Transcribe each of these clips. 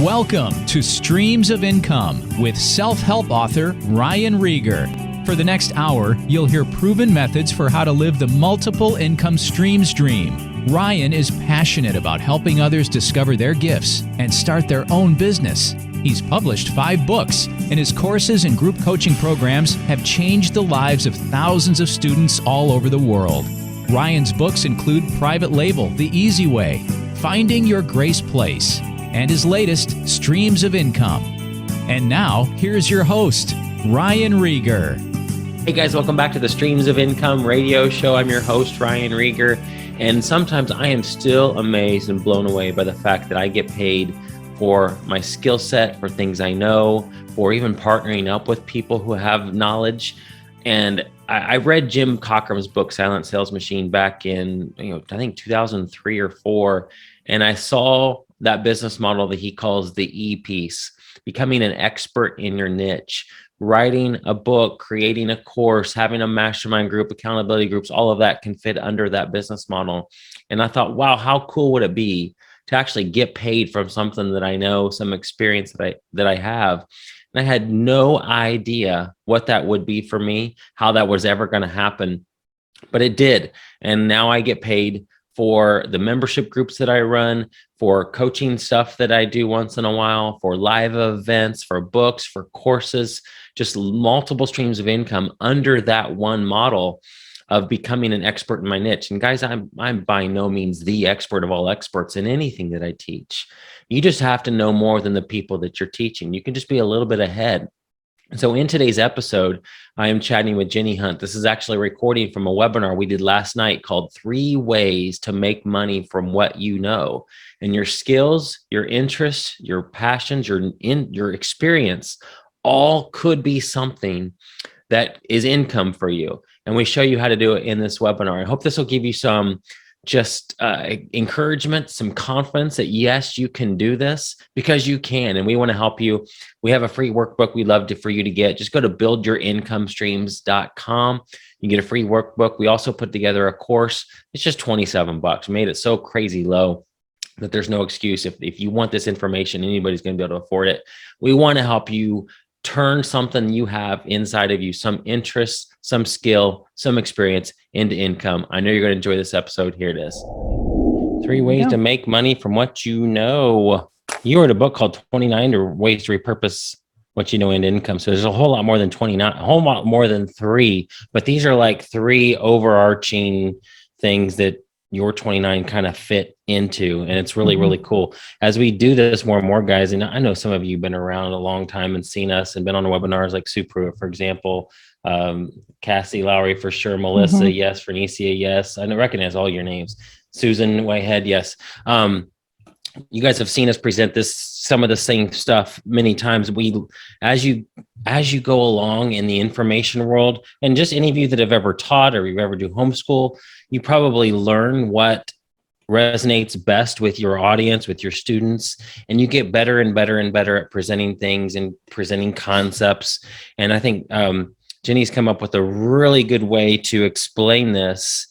Welcome to Streams of Income with self-help author Ryan Rieger. For the next hour, you'll hear proven methods for how to live the multiple income streams dream. Ryan is passionate about helping others discover their gifts and start their own business. He's published 5 books, and his courses and group coaching programs have changed the lives of thousands of students all over the world. Ryan's books include Private Label, The Easy Way, Finding Your Grace Place, and his latest, Streams of Income. And now, here's your host, Ryan Rieger. Hey guys, welcome back to the Streams of Income radio show. I'm your host, Ryan Rieger, and sometimes I am still amazed and blown away by the fact that I get paid for my skill set, for things I know, for even partnering up with people who have knowledge. And I read Jim Cockrum's book, Silent Sales Machine, back in, I think 2003 or 4, and I saw that business model that he calls the E piece, becoming an expert in your niche, writing a book, creating a course, having a mastermind group, accountability groups, all of that can fit under that business model. And I thought, wow, how cool would it be to actually get paid from something that I know, some experience that I have. And I had no idea what that would be for me, how that was ever going to happen, but it did. And now I get paid for the membership groups that I run, for coaching stuff that I do once in a while, for live events, for books, for courses, just multiple streams of income under that one model of becoming an expert in my niche. And guys, I'm by no means the expert of all experts in anything that I teach. You just have to know more than the people that you're teaching. You can just be a little bit ahead. So in today's episode, I am chatting with Jenny Hunt. This is actually a recording from a webinar we did last night called 3 Ways to Make Money from What You Know. And your skills, your interests, your passions, your experience, all could be something that is income for you. And we show you how to do it in this webinar. I hope this will give you some just encouragement, some confidence that yes, you can do this, because you can. And we want to help you. We have a free workbook we'd love for you to get. Just go to buildyourinComestreams.com. You get a free workbook. We also put together a course. It's just $27. We made it so crazy low that there's no excuse. If you want this information, anybody's going to be able to afford it. We want to help you turn something you have inside of you, some interest, some skill, some experience into income. I know you're going to enjoy this episode. Here it is. 3 ways to make money from what you know. You wrote a book called 29 Ways to Repurpose What You Know into Income. So there's a whole lot more than 29, a whole lot more than 3, but these are like 3 overarching things that your 29 kind of fit into. And it's really, really cool. As we do this more and more, guys, and I know some of you have been around a long time and seen us and been on webinars like Sue Pruitt, for example, Cassie Lowry for sure, Melissa, yes, Vernicia, yes. I recognize all your names. Susan Whitehead, yes. You guys have seen us present some of the same stuff many times. As you go along in the information world, and just any of you that have ever taught or you've ever do homeschool, you probably learn what resonates best with your audience, with your students, and you get better and better and better at presenting things and presenting concepts. And I think Jenny's come up with a really good way to explain this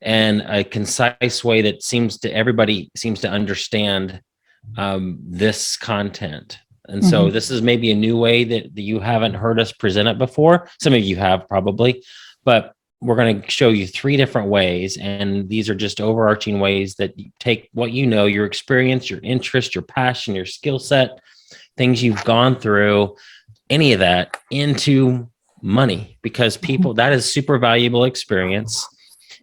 and a concise way that everybody seems to understand this content. And so this is maybe a new way that you haven't heard us present it before. Some of you have probably, but we're going to show you 3 different ways. And these are just overarching ways that you take what you know, your experience, your interest, your passion, your skill set, things you've gone through, any of that into money, because people, that is super valuable experience.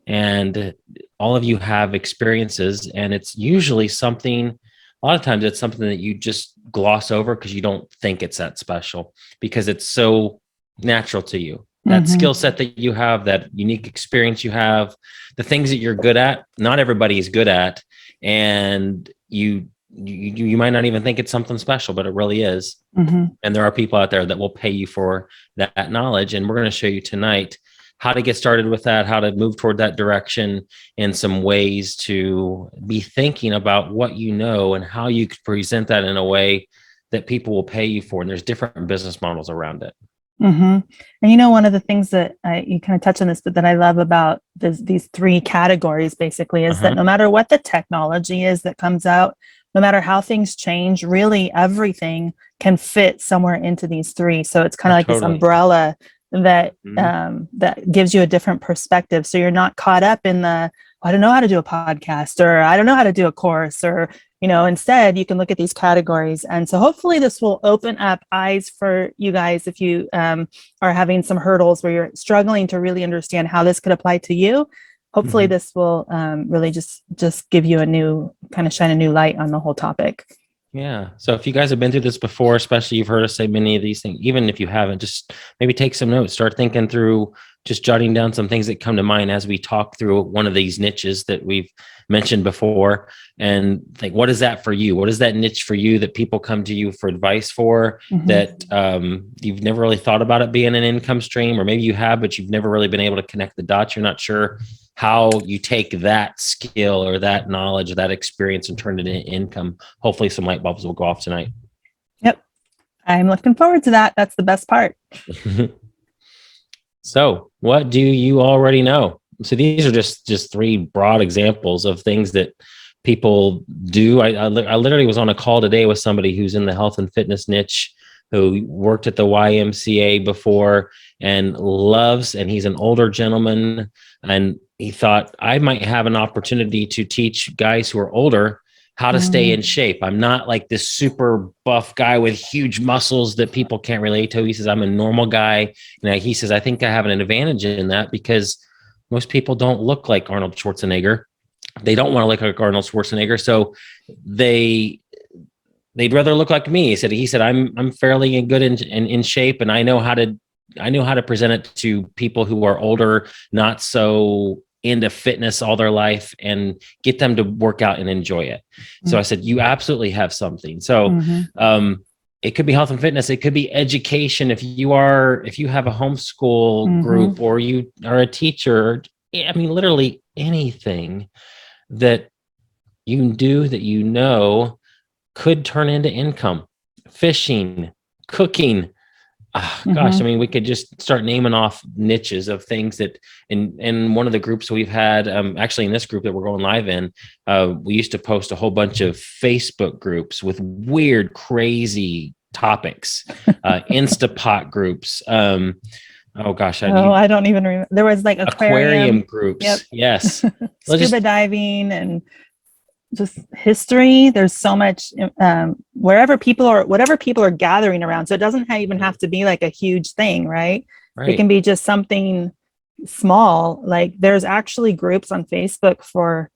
And all of you have experiences, and it's usually something, a lot of times it's something that you just gloss over because you don't think it's that special, because it's so natural to you. That skill set that you have, that unique experience you have, the things that you're good at, not everybody is good at. And you might not even think it's something special, but it really is. And there are people out there that will pay you for that knowledge. And we're going to show you tonight how to get started with that, how to move toward that direction, and some ways to be thinking about what you know and how you could present that in a way that people will pay you for. And there's different business models around it. And one of the things that you kind of touch on this, but that I love about these 3 categories basically is that no matter what the technology is that comes out, no matter how things change, really everything can fit somewhere into these three. So it's kind of like this Totally. umbrella that that gives you a different perspective. So you're not caught up in the, I don't know how to do a podcast, or I don't know how to do a course, or instead you can look at these categories. And so hopefully this will open up eyes for you guys if you are having some hurdles where you're struggling to really understand how this could apply to you. Hopefully this will really just give you a new, kind of shine a new light on the whole topic. Yeah. So if you guys have been through this before, especially you've heard us say many of these things, even if you haven't, just maybe take some notes, start thinking through, just jotting down some things that come to mind as we talk through one of these niches that we've mentioned before, and think, what is that for you? What is that niche for you that people come to you for advice for, that you've never really thought about it being an income stream, or maybe you have, but you've never really been able to connect the dots. You're not sure how you take that skill or that knowledge, or that experience, and turn it into income. Hopefully some light bulbs will go off tonight. Yep. I'm looking forward to that. That's the best part. So what do you already know? So these are just three broad examples of things that people do. I literally was on a call today with somebody who's in the health and fitness niche, who worked at the YMCA before and loves, and he's an older gentleman, and he thought, I might have an opportunity to teach guys who are older how to stay in shape. I'm not like this super buff guy with huge muscles that people can't relate to. He says, I'm a normal guy. And he says, I think I have an advantage in that because most people don't look like Arnold Schwarzenegger. They don't want to look like Arnold Schwarzenegger. So they'd rather look like me. He said, I'm fairly good in shape, and I know how to present it to people who are older, not so into fitness all their life, and get them to work out and enjoy it. So I said, you absolutely have something. So it could be health and fitness. It could be education. If you have a homeschool group, or you are a teacher, I mean, literally anything that you do that could turn into income. Fishing, cooking. Gosh, I mean, we could just start naming off niches of things that in one of the groups we've had, actually in this group that we're going live in, we used to post a whole bunch of Facebook groups with weird, crazy topics, Instapot groups. Oh gosh. I don't even remember. There was like aquarium groups. Yep. Yes. Scuba diving and just history. There's so much whatever people are gathering around. So it doesn't even have to be like a huge thing, right? It can be just something small. Like there's actually groups on Facebook for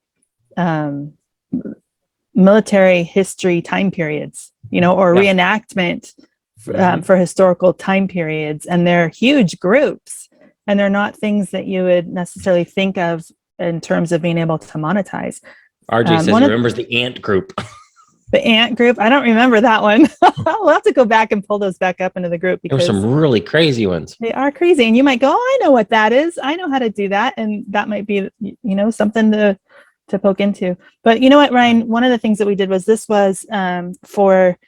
military history time periods, or reenactment for historical time periods. And they're huge groups, and they're not things that you would necessarily think of in terms of being able to monetize. RJ says he remembers the ant group. The ant group. I don't remember that one. We'll have to go back and pull those back up into the group, because there were some really crazy ones. They are crazy. And you might go, oh, I know what that is. I know how to do that. And that might be, something to poke into. But you know what, Ryan, one of the things that we did was for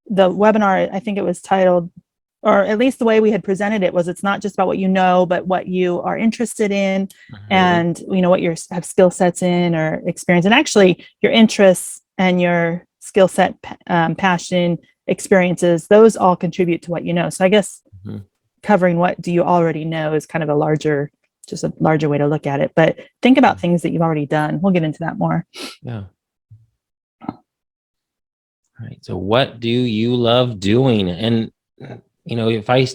the webinar, I think it was titled, or at least the way we had presented it was, it's not just about what you know, but what you are interested in, and what you have skill sets in or experience, and actually your interests and your skill set, passion, experiences, those all contribute to what you know. So I guess covering what do you already know is kind of a larger way to look at it. But think about things that you've already done. We'll get into that more. Yeah. All right. So what do you love doing? And if I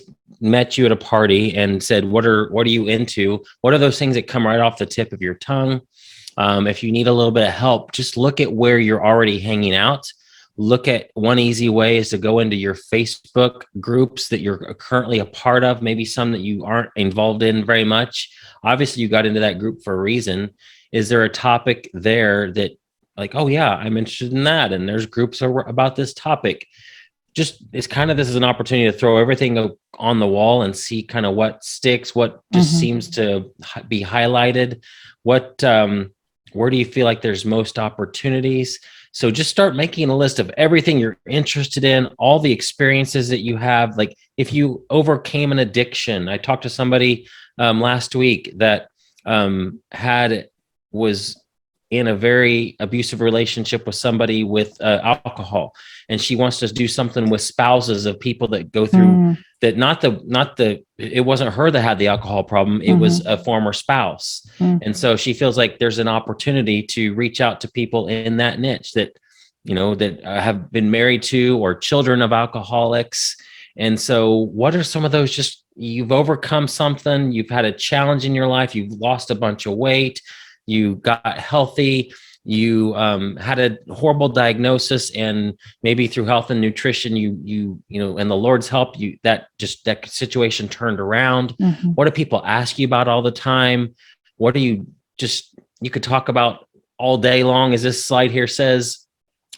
met you at a party and said, what are you into? What are those things that come right off the tip of your tongue? If you need a little bit of help, just look at where you're already hanging out. Look at one easy way is to go into your Facebook groups that you're currently a part of, maybe some that you aren't involved in very much. Obviously, you got into that group for a reason. Is there a topic there that, like, oh yeah, I'm interested in that, and there's groups about this topic? This is an opportunity to throw everything on the wall and see kind of what sticks, what just seems to be highlighted. Where do you feel like there's most opportunities? So just start making a list of everything you're interested in, all the experiences that you have. Like if you overcame an addiction, I talked to somebody last week that was in a very abusive relationship with somebody with alcohol, and she wants to do something with spouses of people that go through that. It wasn't her that had the alcohol problem. It was a former spouse. And so she feels like there's an opportunity to reach out to people in that niche that, that have been married to or children of alcoholics. And so what are some of those, just you've overcome something, you've had a challenge in your life, you've lost a bunch of weight, you got healthy, you had a horrible diagnosis, and maybe through health and nutrition, and the Lord's help, that situation turned around. What do people ask you about all the time? What do you could talk about all day long, as this slide here says?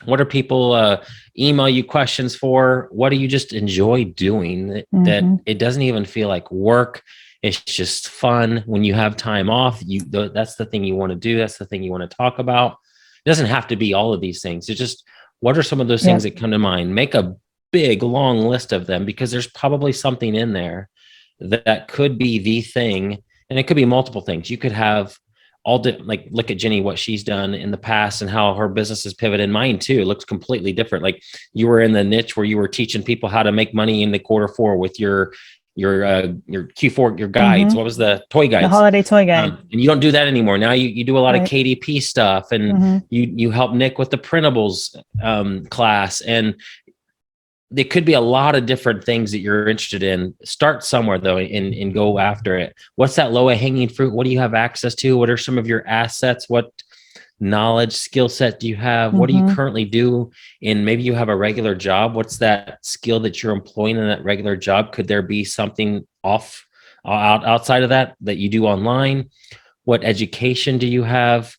What are people email you questions for? What do you just enjoy doing that it doesn't even feel like work? It's just fun. When you have time off, that's the thing you want to do. That's the thing you want to talk about. It doesn't have to be all of these things. It's just, what are some of those things that come to mind? Make a big, long list of them, because there's probably something in there that could be the thing. And it could be multiple things. You could have like, look at Jenny, what she's done in the past and how her business has pivoted. Mine too. It looks completely different. Like, you were in the niche where you were teaching people how to make money in the Q4 with your Q4, your guides. What was the toy guides? The holiday toy guide. And you don't do that anymore. Now you do a lot of KDP stuff, and you help Nick with the printables class. And there could be a lot of different things that you're interested in. Start somewhere though, and go after it. What's that low hanging fruit? What do you have access to? What are some of your assets? What knowledge, skill set do you have? What do you currently do? And maybe you have a regular job. What's that skill that you're employing in that regular job? Could there be something outside of that you do online? What education do you have?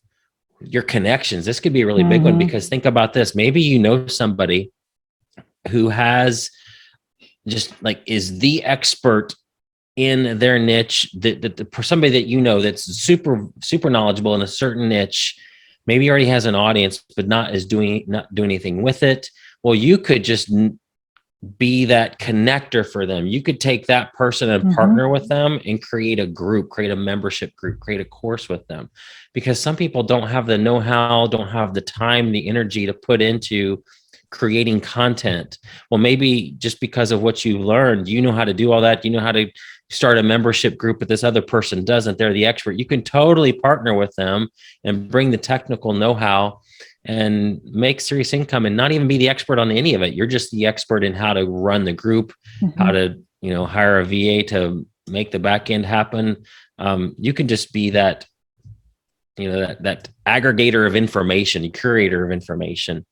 Your connections. This could be a really big one, because think about this. Maybe you know somebody who has is the expert in their niche, somebody that that's super, super knowledgeable in a certain niche. Maybe he already has an audience, but not doing anything with it. Well, you could just be that connector for them. You could take that person and partner with them and create a group, create a membership group, create a course with them. Because some people don't have the know-how, don't have the time, the energy to put into creating content. Well, maybe just because of what you learned, you know how to do all that. You know how to start a membership group, but this other person doesn't. They're the expert. You can totally partner with them and bring the technical know-how and make serious income, and not even be the expert on any of it. You're just the expert in how to run the group, how to, hire a VA to make the back end happen. You can just be that, that aggregator of information, curator of information,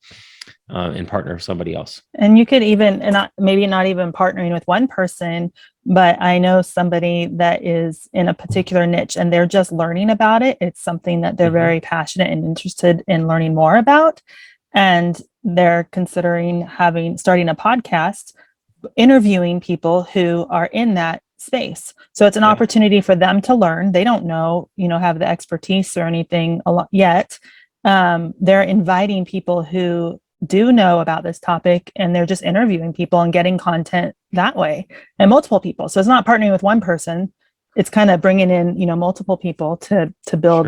and partner with somebody else. And you could even, and maybe not even partnering with one person, but I know somebody that is in a particular niche and they're just learning about it. It's something that they're very passionate and interested in learning more about. And they're considering starting a podcast, interviewing people who are in that space. So it's an opportunity for them to learn. They don't know, have the expertise or anything yet. They're inviting people who do know about this topic, and they're just interviewing people and getting content that way, and multiple people. So it's not partnering with one person. It's kind of bringing in, multiple people to build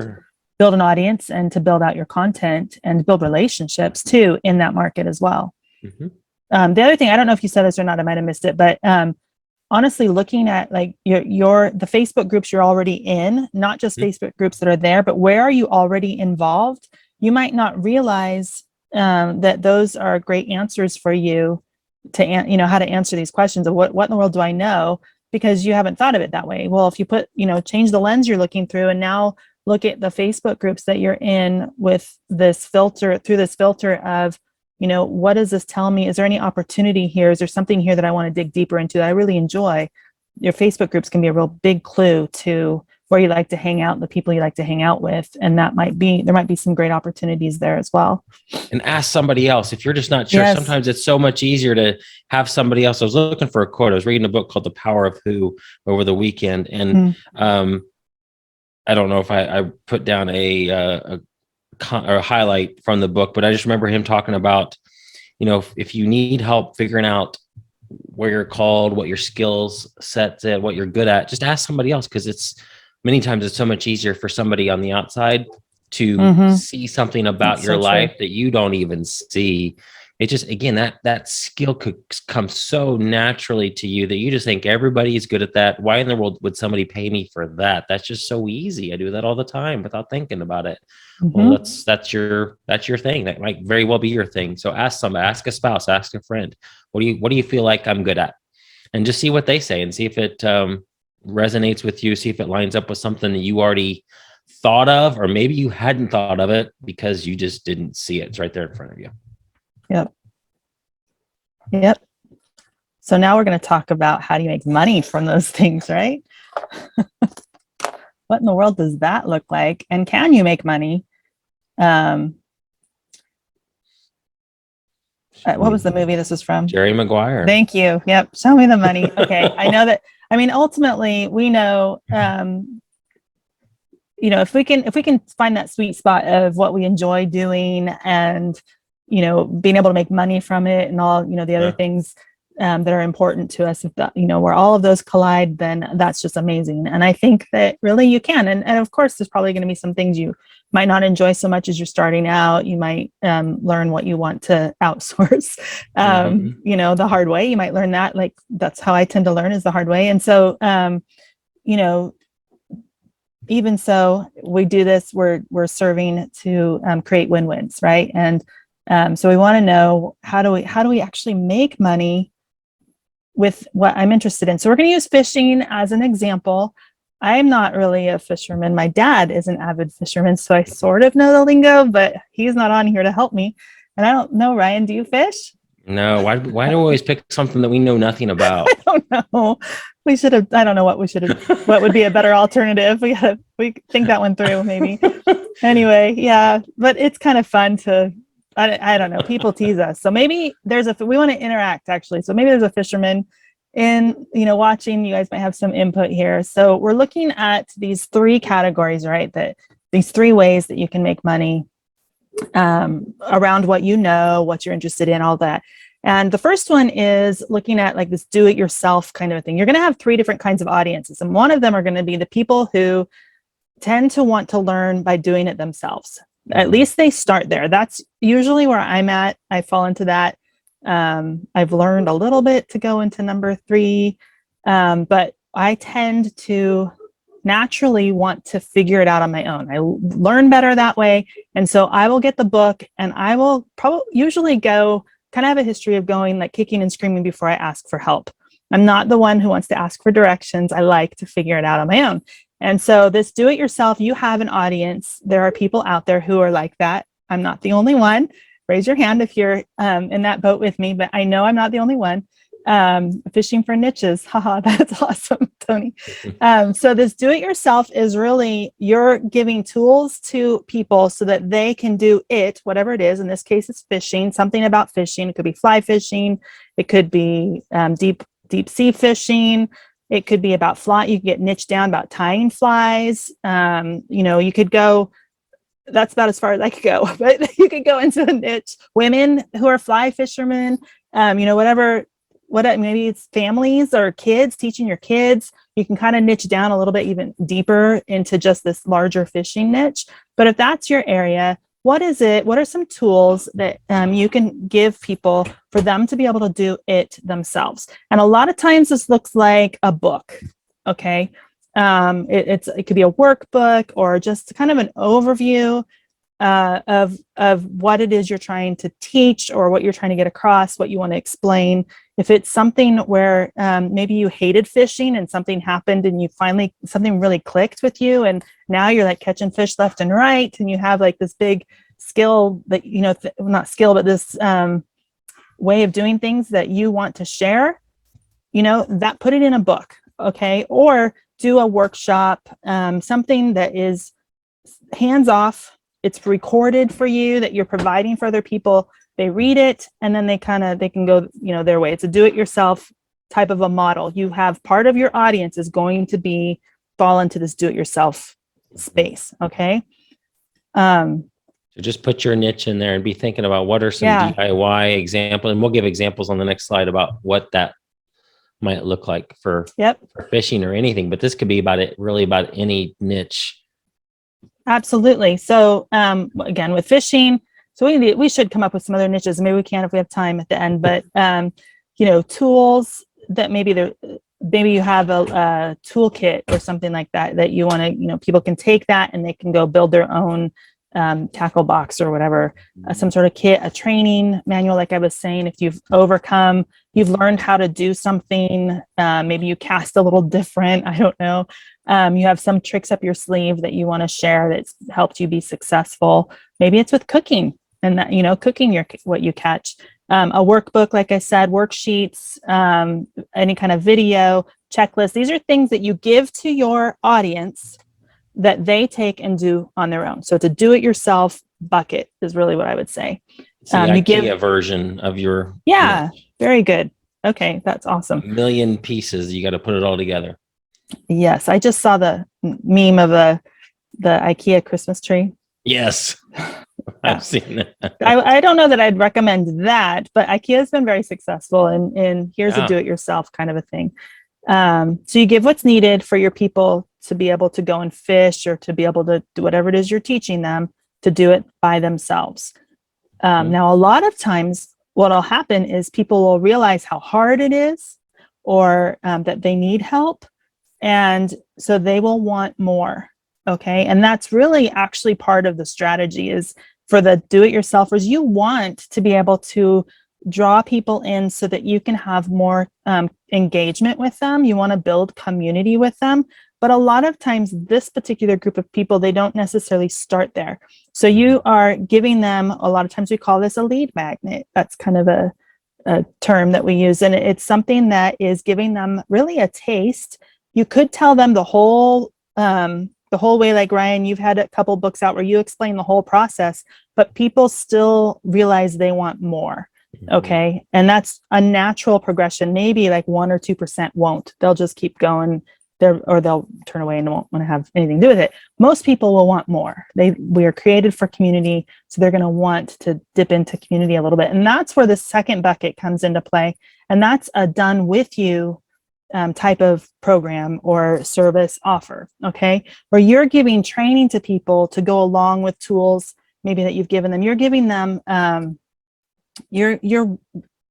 an audience and to build out your content and build relationships too in that market as well. The other thing, I don't know if you said this or not, I might've missed it, but honestly, looking at like the Facebook groups you're already in, not just Facebook groups that are there, but where are you already involved? You might not realize that those are great answers for you to, how to answer these questions of what in the world do I know, because you haven't thought of it that way. Well, if you put, change the lens you're looking through, and now look at the Facebook groups that you're in with this filter of, what does this tell me? Is there any opportunity here? Is there something here that I want to dig deeper into that I really enjoy? Your Facebook groups can be a real big clue to where you like to hang out, the people you like to hang out with. And there might be some great opportunities there as well. And ask somebody else. If you're just not sure, sometimes it's so much easier to have somebody else. I was looking for a quote. I was reading a book called The Power of Who over the weekend. And I don't know if I put down a highlight from the book, but I just remember him talking about, if you need help figuring out where you're called, what your skills sets at, what you're good at, just ask somebody else. Because many times it's so much easier for somebody on the outside to see something about That's your so life true. that you don't even see. It just, again, that skill could come so naturally to you that you just think everybody is good at that. Why in the world would somebody pay me for that? That's just so easy. I do that all the time without thinking about it. Well, Mhm. that's your thing. That might very well be your thing. So ask somebody, ask a spouse, ask a friend, what do you feel like I'm good at? And just see what they say and see if it resonates with you, see if it lines up with something that you already thought of, or maybe you hadn't thought of it because you just didn't see it. It's right there in front of you. Yep. Yep. So now we're going to talk about how do you make money from those things, right? What in the world does that look like? And can you make money? What was the movie this was from? Jerry Maguire. Thank you. Yep. Show me the money. Okay. I know that. I mean, ultimately, we know, if we can find that sweet spot of what we enjoy doing and, being able to make money from it and all, the other things that are important to us, if that, where all of those collide, then that's just amazing. And I think that really you can. And of course, there's probably going to be some things you might not enjoy so much as you're starting out. You might learn what you want to outsource, the hard way. You might learn that. Like, that's how I tend to learn, is the hard way. And so, even so, we do this, we're serving to create win-wins, right? And so we want to know, how do we actually make money with what I'm interested in? So we're going to use fishing as an example. I'm not really a fisherman. My dad is an avid fisherman, so I sort of know the lingo, but he's not on here to help me. And I don't know, Ryan, do you fish? No, why do we always pick something that we know nothing about? I don't know. We should have, I don't know what we should have, what would be a better alternative. We think that one through, maybe. Anyway, yeah, but it's kind of fun to, I don't know, people tease us. So maybe we want to interact, actually. So maybe there's a fisherman in, watching. You guys might have some input here. So we're looking at these three categories, right? These three ways that you can make money around what what you're interested in, all that. And the first one is looking at like this do-it-yourself kind of a thing. You're going to have three different kinds of audiences. And one of them are going to be the people who tend to want to learn by doing it themselves. At least they start there. That's usually where I'm at. I fall into that. I've learned a little bit to go into number three, but I tend to naturally want to figure it out on my own. I learn better that way. And so I will get the book, and I will probably usually go kind of have a history of going like kicking and screaming before I ask for help. I'm not the one who wants to ask for directions. I like to figure it out on my own. And so this do it yourself, you have an audience. There are people out there who are like that. I'm not the only one. Raise your hand if you're in that boat with me, but I know I'm not the only one. Fishing for niches. Haha, that's awesome, Tony. So this do it yourself is really, you're giving tools to people so that they can do it, whatever it is. In this case, it's fishing, something about fishing. It could be fly fishing. It could be deep sea fishing. It could be about fly. You can get niche down about tying flies. You could go, that's about as far as I could go, but you could go into a niche. Women who are fly fishermen, maybe it's families or kids, teaching your kids. You can kind of niche down a little bit even deeper into just this larger fishing niche. But if that's your area, what is it? What are some tools that you can give people for them to be able to do it themselves? And a lot of times this looks like a book. Okay. It could be a workbook or just kind of an overview of what it is you're trying to teach or what you're trying to get across, what you want to explain. If it's something where maybe you hated fishing and something happened and something really clicked with you, and now you're like catching fish left and right, and you have like this big skill that, not skill, but this way of doing things that you want to share, that put it in a book. Okay. Or do a workshop, something that is hands off. It's recorded for you, that you're providing for other people. They read it and then they can go, their way. It's a do-it-yourself type of a model. You have part of your audience is going to fall into this do-it-yourself space. Okay. So just put your niche in there and be thinking about what are some DIY examples, and we'll give examples on the next slide about what that might look like for fishing or anything. But this could be about any niche Absolutely. So again, with fishing, so we should come up with some other niches. Maybe we can if we have time at the end. But tools that maybe you have a toolkit or something like that you want to, people can take that and they can go build their own tackle box or whatever, some sort of kit, a training manual. Like I was saying, if you've learned how to do something, maybe you cast a little different. I don't know. You have some tricks up your sleeve that you want to share that's helped you be successful. Maybe it's with cooking and that, cooking what you catch. A workbook, like I said, worksheets, any kind of video, checklist. These are things that you give to your audience that they take and do on their own. So it's a do-it-yourself bucket is really what I would say. It's the IKEA version of your. Yeah, very good. Okay, that's awesome. A million pieces. You got to put it all together. Yes, I just saw the meme of the IKEA Christmas tree. Yes, I've seen that. I don't know that I'd recommend that, but IKEA has been very successful, and here's a do-it-yourself kind of a thing. So you give what's needed for your people to be able to go and fish or to be able to do whatever it is you're teaching them to do it by themselves. Now, a lot of times what will happen is people will realize how hard it is or that they need help. And so they will want more. Okay. And that's really actually part of the strategy is for the do-it-yourselfers. You want to be able to draw people in so that you can have more engagement with them. You want to build community with them. But a lot of times this particular group of people, they don't necessarily start there. So you are giving them, a lot of times we call this a lead magnet. That's kind of a term that we use. And it's something that is giving them really a taste. You could tell them the whole way, like Ryan, you've had a couple books out where you explain the whole process, but people still realize they want more. Okay. And that's a natural progression. Maybe like 1 or 2% won't. They'll just keep going there, or they'll turn away and won't want to have anything to do with it. Most people will want more. We are created for community. So they're going to want to dip into community a little bit. And that's where the second bucket comes into play. And that's a done with you type of program or service offer. Okay. Where you're giving training to people to go along with tools, maybe that you've given them. You're giving them, you're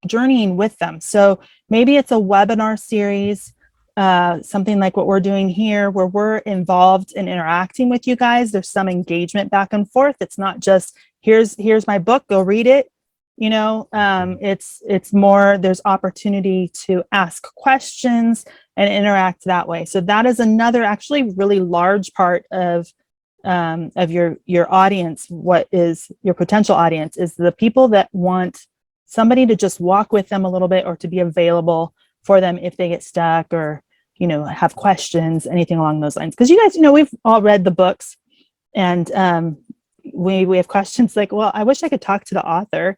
journeying with them. So maybe it's a webinar series, something like what we're doing here, where we're involved in interacting with you guys. There's some engagement back and forth. It's not just here's my book, go read it. It's more, there's opportunity to ask questions and interact that way. So that is another actually really large part of your audience. What is your potential audience is the people that want somebody to just walk with them a little bit or to be available for them if they get stuck or, have questions, anything along those lines. Because you guys, we've all read the books and we have questions like, well, I wish I could talk to the author.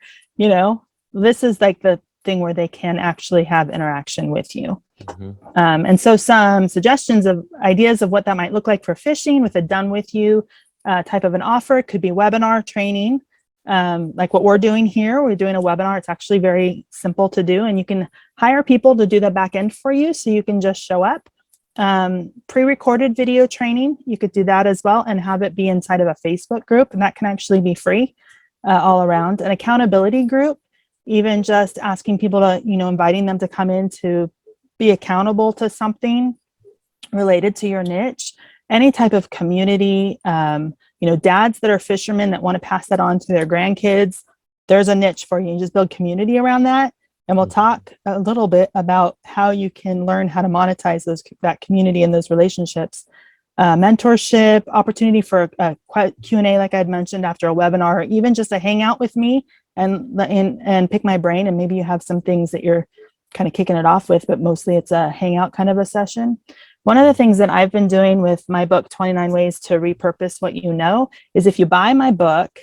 This is like the thing where they can actually have interaction with you. And so some suggestions of ideas of what that might look like for fishing with a done with you type of an offer. It could be webinar training. Like what we're doing here, we're doing a webinar. It's actually very simple to do, and you can hire people to do the back end for you. So you can just show up. Pre-recorded video training, you could do that as well and have it be inside of a Facebook group, and that can actually be free all around. An accountability group, even just asking people to, inviting them to come in to be accountable to something related to your niche. Any type of community, dads that are fishermen that want to pass that on to their grandkids, there's a niche for you. You just build community around that. And we'll talk a little bit about how you can learn how to monetize that community and those relationships. Mentorship, opportunity for a Q&A, like I'd mentioned, after a webinar, or even just a hangout with me and pick my brain. And maybe you have some things that you're kind of kicking it off with, but mostly it's a hangout kind of a session. One of the things that I've been doing with my book, 29 Ways to Repurpose What You Know, is if you buy my book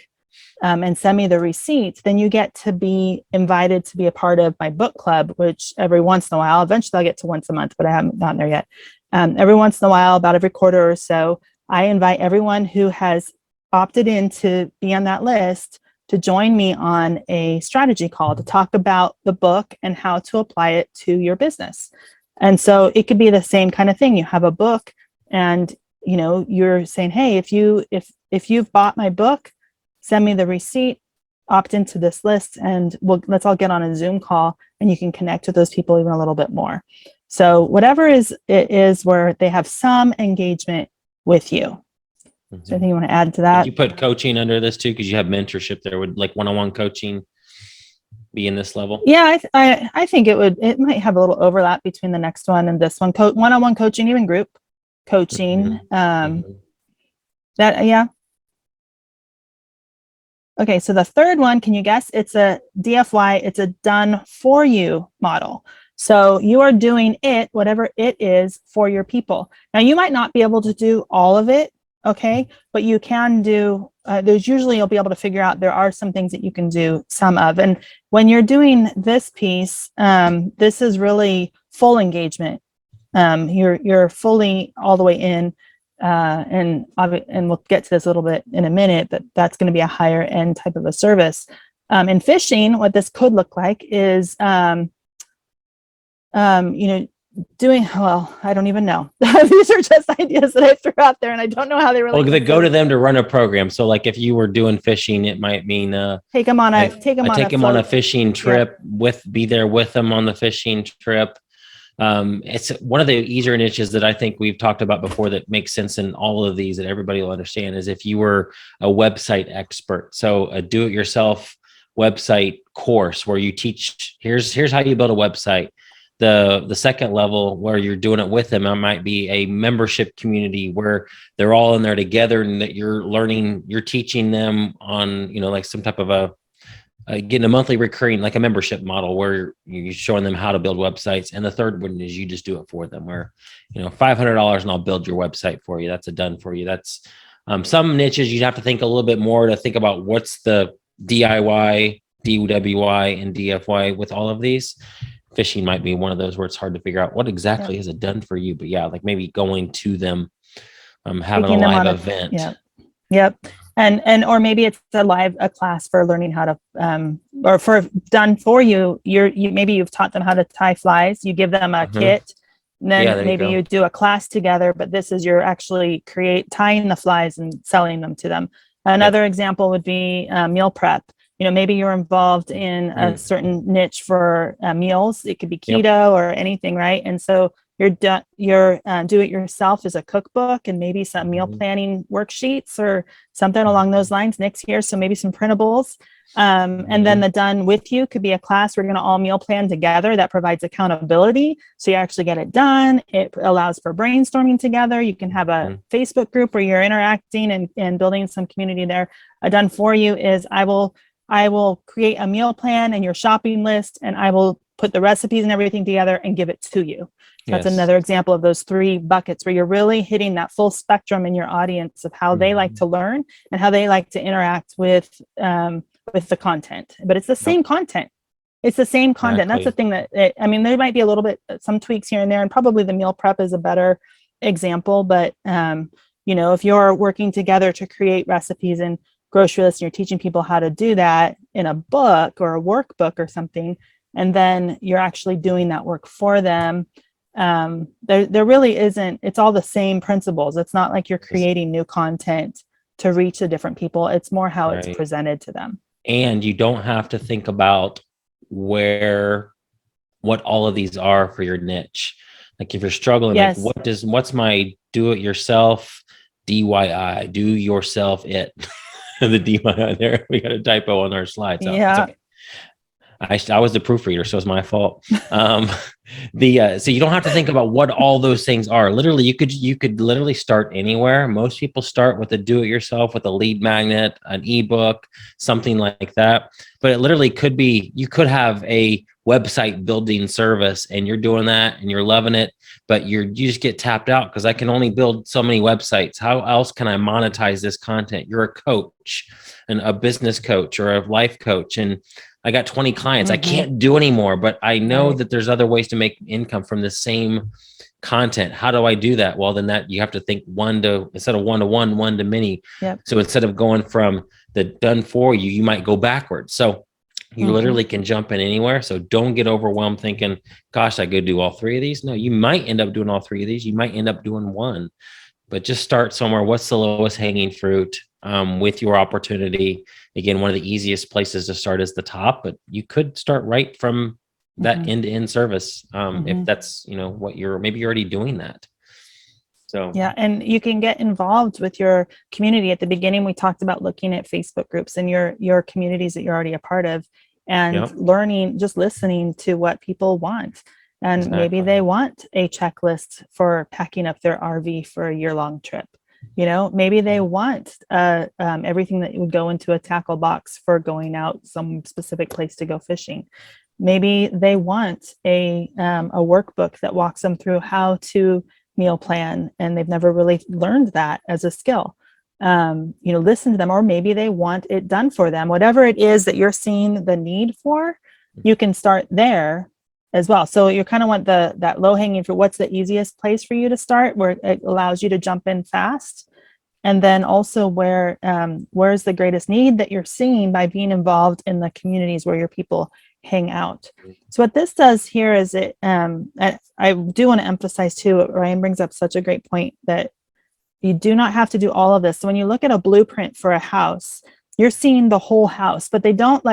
and send me the receipt, then you get to be invited to be a part of my book club, which every once in a while, eventually I'll get to once a month, but I haven't gotten there yet. Every once in a while, about every quarter or so, I invite everyone who has opted in to be on that list to join me on a strategy call to talk about the book and how to apply it to your business. And so it could be the same kind of thing. You have a book and you're saying, hey, if you've bought my book, send me the receipt, opt into this list, and let's all get on a Zoom call and you can connect with those people even a little bit more. So whatever it is where they have some engagement with you. So I think you want to add to that. You put coaching under this too, because you have mentorship there. Would like one-on-one coaching be in this level? Yeah, I think it might have a little overlap between the next one and this one. One-on-one coaching, even group coaching. Yeah. Okay, so the third one, can you guess? It's a DFY. It's a done for you model. So you are doing it, whatever it is, for your people. Now you might not be able to do all of it, okay, but you can do. There's usually you'll be able to figure out there are some things that you can do some of. And when you're doing this piece, this is really full engagement. You're fully all the way in. And we'll get to this a little bit in a minute, but that's going to be a higher end type of a service. In fishing, what this could look like is, doing, well, I don't even know. These are just ideas that I threw out there and I don't know how they really. Well, they go to them to run a program. So like if you were doing fishing, it might mean, take them on a fishing trip, be there with them on the fishing trip. It's one of the easier niches that I think we've talked about before that makes sense in all of these that everybody will understand is if you were a website expert. So a do-it-yourself website course where you teach, here's how you build a website. The second level where you're doing it with them, it might be a membership community where they're all in there together and that you're teaching them on, like some type of getting a monthly recurring, like a membership model where you're showing them how to build websites. And the third one is you just do it for them where, $500 and I'll build your website for you. That's a done for you. That's some niches you'd have to think a little bit more to think about what's the DIY, DWY, and DFY with all of these. Fishing might be one of those where it's hard to figure out what exactly is it done for you. But yeah, like maybe going to them, having a live event. Yep. And or maybe it's a class for learning how to or for done for you. Maybe you've taught them how to tie flies. You give them a kit, and then maybe you do a class together. But this is you're actually tying the flies and selling them to them. Another example would be meal prep. Maybe you're involved in a certain niche for meals. It could be keto or anything, right? And so your do it yourself is a cookbook and maybe some meal planning worksheets or something along those lines. Nick's here, so maybe some printables. And then the done with you could be a class. We're going to all meal plan together. That provides accountability. So you actually get it done. It allows for brainstorming together. You can have a Facebook group where you're interacting and building some community there. A done for you is I will create a meal plan and your shopping list, and I will put the recipes and everything together and give it to you. That's another example of those three buckets where you're really hitting that full spectrum in your audience of how they like to learn and how they like to interact with the content. But it's the same content. It's the same content. That's the thing that, there might be a little bit, some tweaks here and there, and probably the meal prep is a better example. But, if you're working together to create recipes and grocery lists and you're teaching people how to do that in a book or a workbook or something, and then you're actually doing that work for them, there really isn't, it's all the same principles. It's not like you're creating new content to reach the different people. It's more how it's presented to them. And you don't have to think about what all of these are for your niche. Like if you're struggling, like what's my do it yourself DIY, do yourself it. The DIY there, we got a typo on our slides. I was the proofreader, so it's my fault. So you don't have to think about what all those things are. Literally, you could literally start anywhere. Most people start with a do-it-yourself, with a lead magnet, an ebook, something like that. But it literally could be, you could have a website building service and you're doing that and you're loving it, but you just get tapped out because I can only build so many websites. How else can I monetize this content? You're a coach and a business coach or a life coach, and I got 20 clients. I can't do anymore, but I know that there's other ways to make income from the same content. How do I do that? Well, then that you have to think instead of one-to-one, one-to-many. So instead of going from the done for you, you might go backwards. So you literally can jump in anywhere. So don't get overwhelmed thinking, gosh, I could do all three of these. No, you might end up doing all three of these. You might end up doing one. but just start somewhere. What's the lowest hanging fruit with your opportunity? Again, one of the easiest places to start is the top, but you could start right from that end-to-end service. If that's, what maybe you're already doing that. So, yeah. And you can get involved with your community. At the beginning, we talked about looking at Facebook groups and your communities that you're already a part of, and learning, just listening to what people want. And maybe they want a checklist for packing up their RV for a year-long trip. Maybe they want everything that would go into a tackle box for going out some specific place to go fishing. Maybe they want a workbook that walks them through how to meal plan, and they've never really learned that as a skill. Listen to them, or maybe they want it done for them. Whatever it is that you're seeing the need for, you can start there as well. So you kind of want that low hanging fruit. What's the easiest place for you to start, where it allows you to jump in fast? And then also where's the greatest need that you're seeing by being involved in the communities where your people hang out. So what this does here is I do want to emphasize too, Ryan brings up such a great point, that you do not have to do all of this. So when you look at a blueprint for a house, you're seeing the whole house, but they don't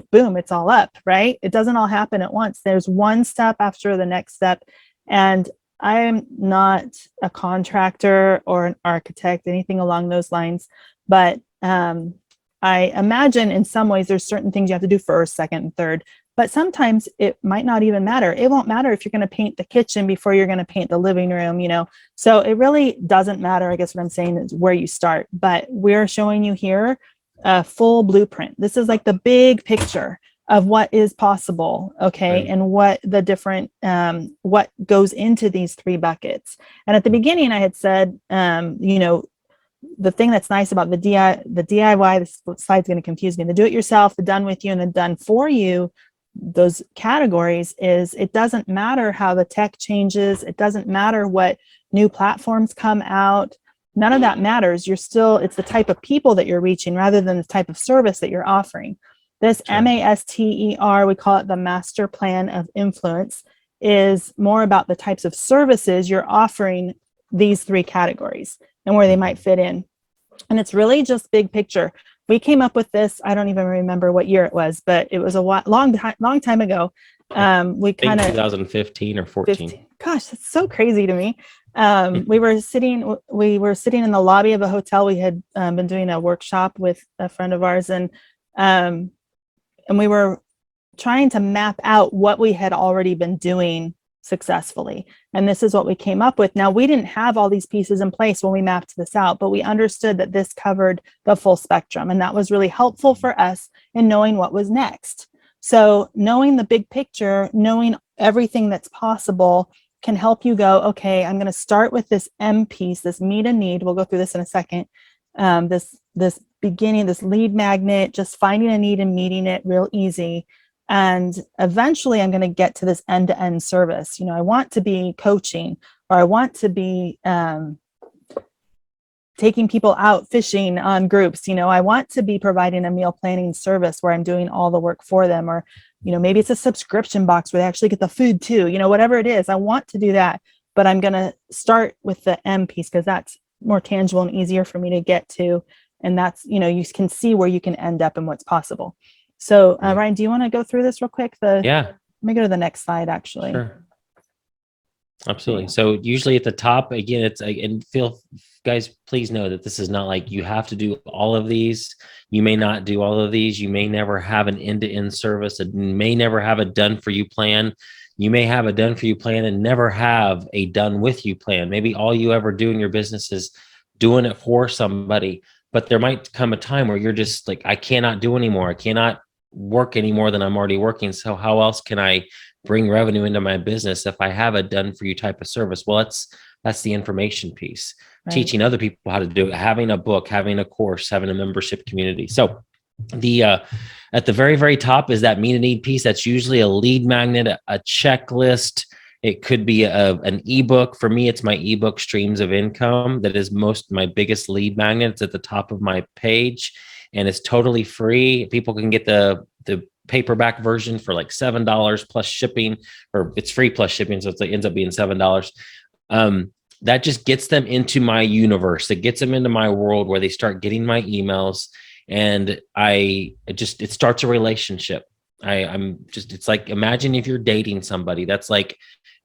boom, it's all up, right? It doesn't all happen at once. There's one step after the next step. And I am not a contractor or an architect, anything along those lines, but I imagine in some ways there's certain things you have to do first, second, and third, but sometimes it might not even matter. It won't matter if you're going to paint the kitchen before you're going to paint the living room, So it really doesn't matter. I guess what I'm saying is where you start, but we're showing you here a full blueprint. This is like the big picture of what is possible, okay, and what the different what goes into these three buckets. And at the beginning, I had said, the thing that's nice about the DIY, this slide's going to confuse me, the do-it-yourself, the done with you, and the done for you, those categories, is it doesn't matter how the tech changes. It doesn't matter what new platforms come out. None of that matters. It's the type of people that you're reaching rather than the type of service that you're offering. This MASTER, we call it the master plan of influence, is more about the types of services you're offering these three categories and where they might fit in. And it's really just big picture. We came up with this, I don't even remember what year it was, but it was a long time ago. We kind of 2015 or 14. Gosh, it's so crazy to me. We were sitting in the lobby of a hotel. We had been doing a workshop with a friend of ours, and we were trying to map out what we had already been doing successfully. And this is what we came up with. Now, we didn't have all these pieces in place when we mapped this out, but we understood that this covered the full spectrum. And that was really helpful for us in knowing what was next. So knowing the big picture, knowing everything that's possible, can help you go, okay, I'm going to start with this M piece, this meet a need. We'll go through this in a second. This beginning, this lead magnet, just finding a need and meeting it real easy. And eventually I'm going to get to this end-to-end service. I want to be coaching, or I want to be taking people out fishing on groups. I want to be providing a meal planning service where I'm doing all the work for them, or, maybe it's a subscription box where they actually get the food too, whatever it is, I want to do that, but I'm going to start with the M piece because that's more tangible and easier for me to get to. And that's, you can see where you can end up and what's possible. So Ryan, do you want to go through this real quick? Let me go to the next slide, actually. Sure. Absolutely. So usually at the top, again, guys, please know that this is not like you have to do all of these. You may not do all of these. You may never have an end-to-end service. You may never have a done-for-you plan. You may have a done-for-you plan and never have a done-with-you plan. Maybe all you ever do in your business is doing it for somebody. But there might come a time where you're just like, I cannot do anymore. I cannot work any more than I'm already working. So how else can I bring revenue into my business if I have a done for you type of service? Well, that's the information piece, right? Teaching other people how to do it, having a book, having a course, having a membership community. So the at the very, very top is that meet a need piece. That's usually a lead magnet, a checklist. It could be an ebook. For me, it's my ebook, Streams of Income. That is my biggest lead magnet. It's at the top of my page, and it's totally free. People can get the paperback version for like $7 plus shipping, or it's free plus shipping, so it ends up being $7. that just gets them into my universe. It gets them into my world where they start getting my emails, and it starts a relationship. It's like, imagine if you're dating somebody. That's like,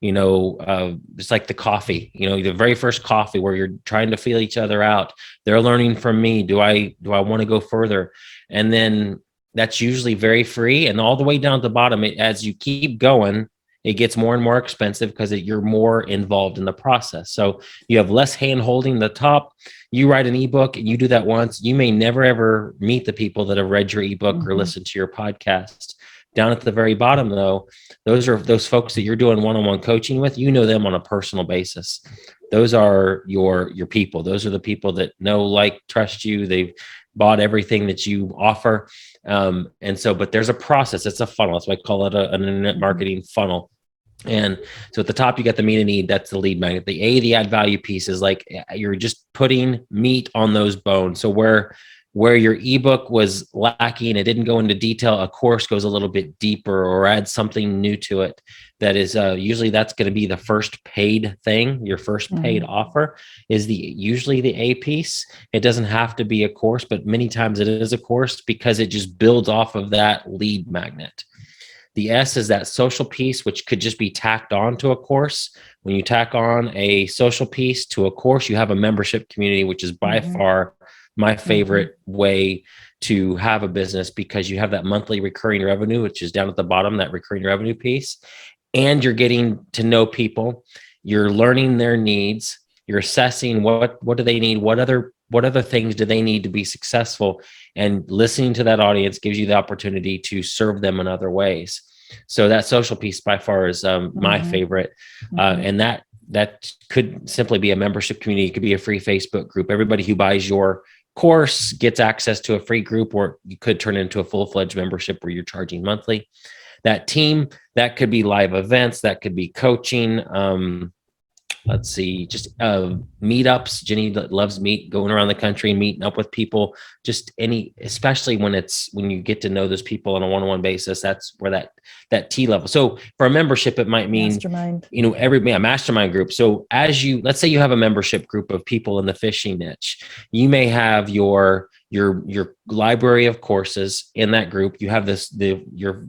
it's like the coffee, the very first coffee where you're trying to feel each other out. They're learning from me. Do I want to go further? And then that's usually very free. And all the way down at the bottom, as you keep going, it gets more and more expensive because you're more involved in the process. So you have less hand holding the top. You write an ebook and you do that once. You may never, ever meet the people that have read your ebook or listened to your podcast. Down at the very bottom, though, those are those folks that you're doing one-on-one coaching with. You know them on a personal basis. Those are your people. Those are the people that know, like, trust you. They've bought everything that you offer. But there's a process. It's a funnel. That's why I call it an internet marketing funnel. And so at the top, you got the meet and need. That's the lead magnet. The add value piece is like, you're just putting meat on those bones. So where your ebook was lacking, it didn't go into detail, a course goes a little bit deeper or adds something new to it. That is usually that's going to be the first paid thing. Your first paid offer is usually the A piece. It doesn't have to be a course, but many times it is a course because it just builds off of that lead magnet. The S is that social piece, which could just be tacked on to a course. When you tack on a social piece to a course, you have a membership community, which is by far my favorite way to have a business, because you have that monthly recurring revenue, which is down at the bottom, that recurring revenue piece. And you're getting to know people. You're learning their needs. You're assessing what do they need? What other things do they need to be successful? And listening to that audience gives you the opportunity to serve them in other ways. So that social piece by far is my favorite. And that could simply be a membership community. It could be a free Facebook group. Everybody who buys your course gets access to a free group, or you could turn it into a full-fledged membership where you're charging monthly. That team, that could be live events, that could be coaching. Let's see, just meetups. Jenny loves going around the country and meeting up with people. Just especially when you get to know those people on a one-on-one basis. That's where that T level. So for a membership, it might mean mastermind. A mastermind group. So let's say you have a membership group of people in the fishing niche. You may have your library of courses in that group. You have your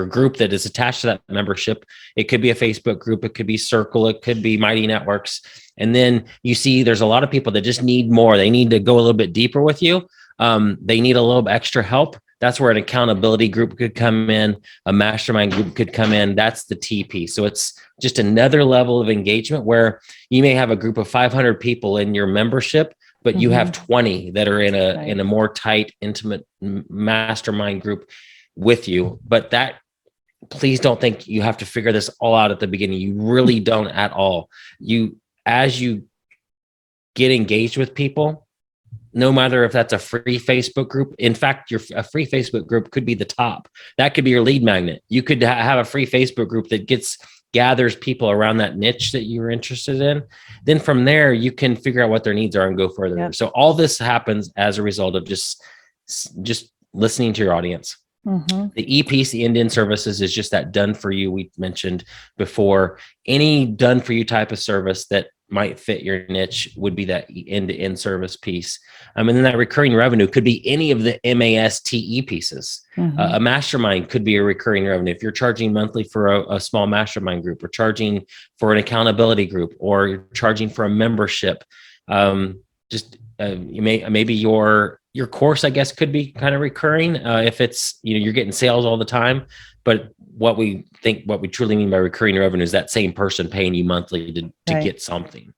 group that is attached to that membership. It could be a Facebook group. It could be Circle. It could be Mighty Networks. And then you see there's a lot of people that just need more. They need to go a little bit deeper with you. They need a little extra help. That's where an accountability group could come in. A mastermind group could come in. That's the TP. So it's just another level of engagement where you may have a group of 500 people in your membership, but you have 20 that are in a more tight, intimate mastermind group with you. But please don't think you have to figure this all out at the beginning. You really don't at all. As you get engaged with people, no matter if that's a free Facebook group. In fact, a free Facebook group could be the top. That could be your lead magnet. You could have a free Facebook group that gathers people around that niche that you're interested in. Then from there, you can figure out what their needs are and go further. Yep. So all this happens as a result of just listening to your audience. The E piece, the end-to-end services, is just that done for you. We mentioned before, any done for you type of service that might fit your niche would be that end-to-end service piece. And then that recurring revenue could be any of the MASTE pieces. A mastermind could be a recurring revenue. If you're charging monthly for a small mastermind group, or charging for an accountability group, or you're charging for a membership, maybe your course, I guess, could be kind of recurring if it's, you're getting sales all the time. But what we truly mean by recurring revenue is that same person paying you monthly to get something.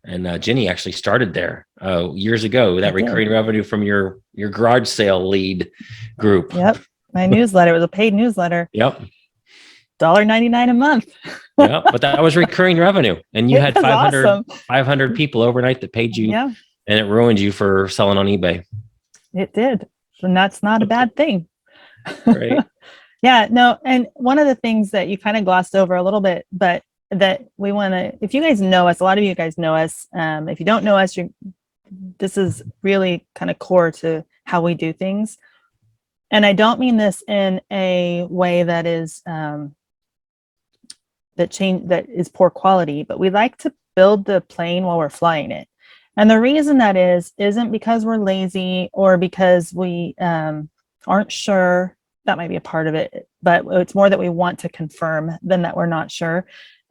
And Jenny actually started there years ago, that recurring revenue from your garage sale lead group. Yep. My newsletter, it was a paid newsletter. Yep. $1.99 a month. Yeah, but that was recurring revenue. And you had 500 people overnight that paid you, and it ruined you for selling on eBay. It did. And that's not a bad thing. Right. Yeah, no. And one of the things that you kind of glossed over a little bit, but that we want to, if you guys know us, a lot of you guys know us. If you don't know us, this is really kind of core to how we do things. And I don't mean this in a way that is that is poor quality, but we like to build the plane while we're flying it. And the reason that isn't because we're lazy or because we aren't sure. That might be a part of it, but it's more that we want to confirm than that we're not sure.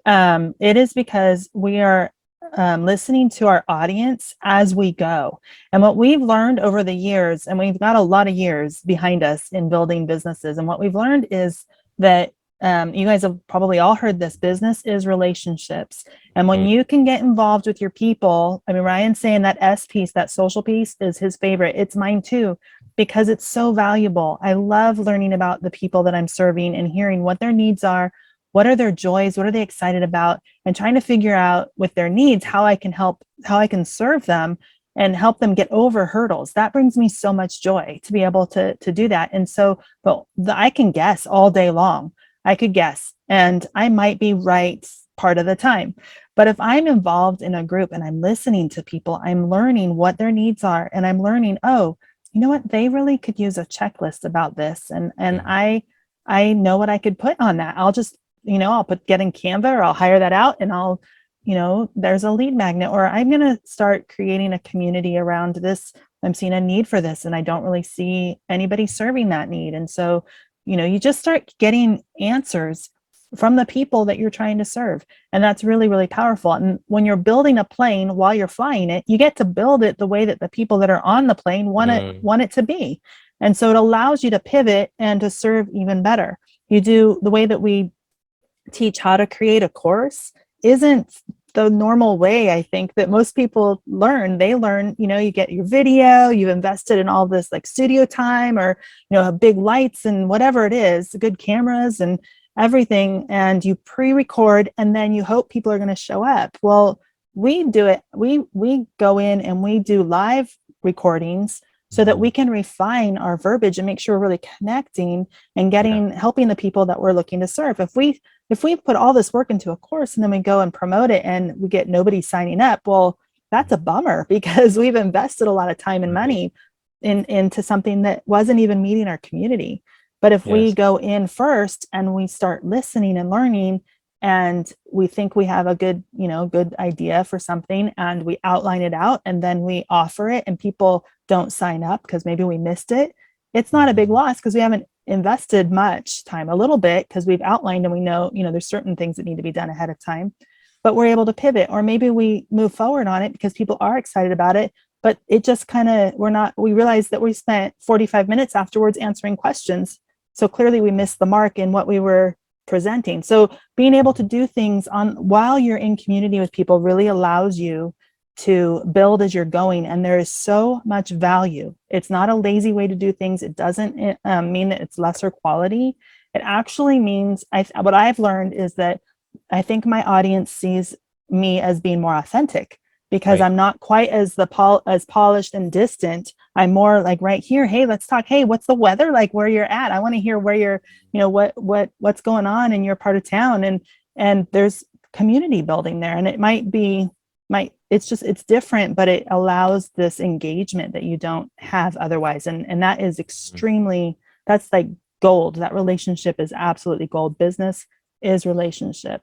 It is because we are listening to our audience as we go. And what we've learned over the years, and we've got a lot of years behind us in building businesses, and what we've learned is that you guys have probably all heard this, business is relationships. And when you can get involved with your people, I mean, Ryan's saying that S piece, that social piece is his favorite. It's mine too, because it's so valuable. I love learning about the people that I'm serving and hearing what their needs are, what are their joys, what are they excited about, and trying to figure out with their needs, how I can help, how I can serve them and help them get over hurdles. That brings me so much joy to be able to do that. And so, but I can guess all day long. I could guess, and I might be right part of the time. But if I'm involved in a group and I'm listening to people, I'm learning what their needs are, and I'm learning, oh, you know what, they really could use a checklist about this, and I know what I could put on that. I'll just, I'll get in Canva, or I'll hire that out, and I'll, there's a lead magnet, or I'm going to start creating a community around this. I'm seeing a need for this, and I don't really see anybody serving that need, and so you just start getting answers from the people that you're trying to serve. And that's really, really powerful. And when you're building a plane while you're flying it, you get to build it the way that the people that are on the plane want it to be. And so it allows you to pivot and to serve even better. You do the way that we teach how to create a course isn't the normal way, I think, that most people learn. They learn, you get your video, you've invested in all this like studio time, or, big lights and whatever it is, good cameras and everything. And you pre-record, and then you hope people are going to show up. Well, we do it. We go in and we do live recordings so that we can refine our verbiage and make sure we're really connecting and helping the people that we're looking to serve. If we put all this work into a course and then we go and promote it and we get nobody signing up, well, that's a bummer, because we've invested a lot of time and money into something that wasn't even meeting our community. But if we go in first and we start listening and learning, and we think we have a good idea for something, and we outline it out, and then we offer it, and people don't sign up because maybe we missed it, it's not a big loss, because we haven't invested much time, a little bit, because we've outlined and we know, there's certain things that need to be done ahead of time, but we're able to pivot, or maybe we move forward on it because people are excited about it, but it just we realized that we spent 45 minutes afterwards answering questions. So clearly we missed the mark in what we were presenting. So being able to do things while you're in community with people really allows you to build as you're going. And there is so much value. It's not a lazy way to do things. It doesn't mean that it's lesser quality. It actually means, what I've learned is that I think my audience sees me as being more authentic, because I'm not quite as polished and distant. I'm more like right here. Hey, let's talk. Hey, what's the weather like where you're at? I want to hear where you're, what's going on in your part of town. And there's community building there. And it it's different, but it allows this engagement that you don't have otherwise. And that is that's like gold. That relationship is absolutely gold. Business is relationship.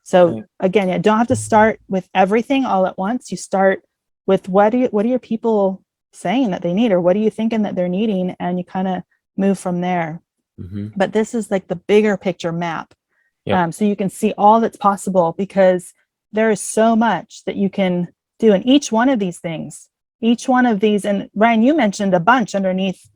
So again, you don't have to start with everything all at once. You start with what are your people saying that they need, or what are you thinking that they're needing? And you kind of move from there. But this is like the bigger picture map. So you can see all that's possible, because there is so much that you can do in each one of these things, and Ryan, you mentioned a bunch underneath,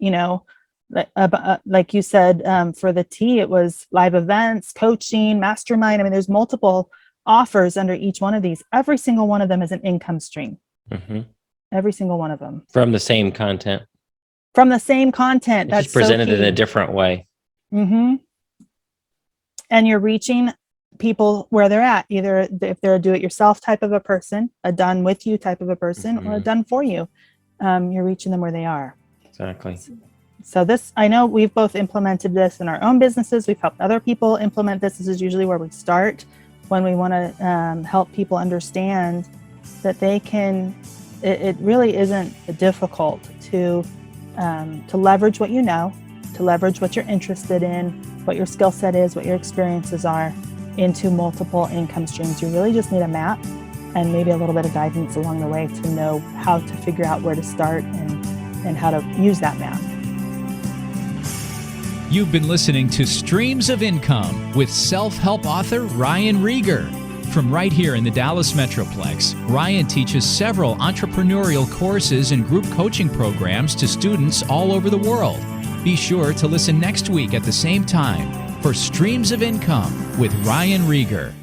like you said, for the T, it was live events, coaching, mastermind. I mean, there's multiple offers under each one of these. Every single one of them is an income stream. Every single one of them. From the same content. That's just presented in a different way. And you're reaching people where they're at, either if they're a do-it-yourself type of a person, a done with you type of a person, or a done for you. You're reaching them where they are. Exactly. So this, I know we've both implemented this in our own businesses. We've helped other people implement this. This is usually where we start when we want to help people understand that they can, it really isn't difficult to leverage what you know, to leverage what you're interested in, what your skill set is, what your experiences are, into multiple income streams. You really just need a map and maybe a little bit of guidance along the way to know how to figure out where to start and how to use that map. You've been listening to Streams of Income with self-help author Ryan Rieger. From right here in the Dallas Metroplex, Ryan teaches several entrepreneurial courses and group coaching programs to students all over the world. Be sure to listen next week at the same time for Streams of Income with Ryan Rieger.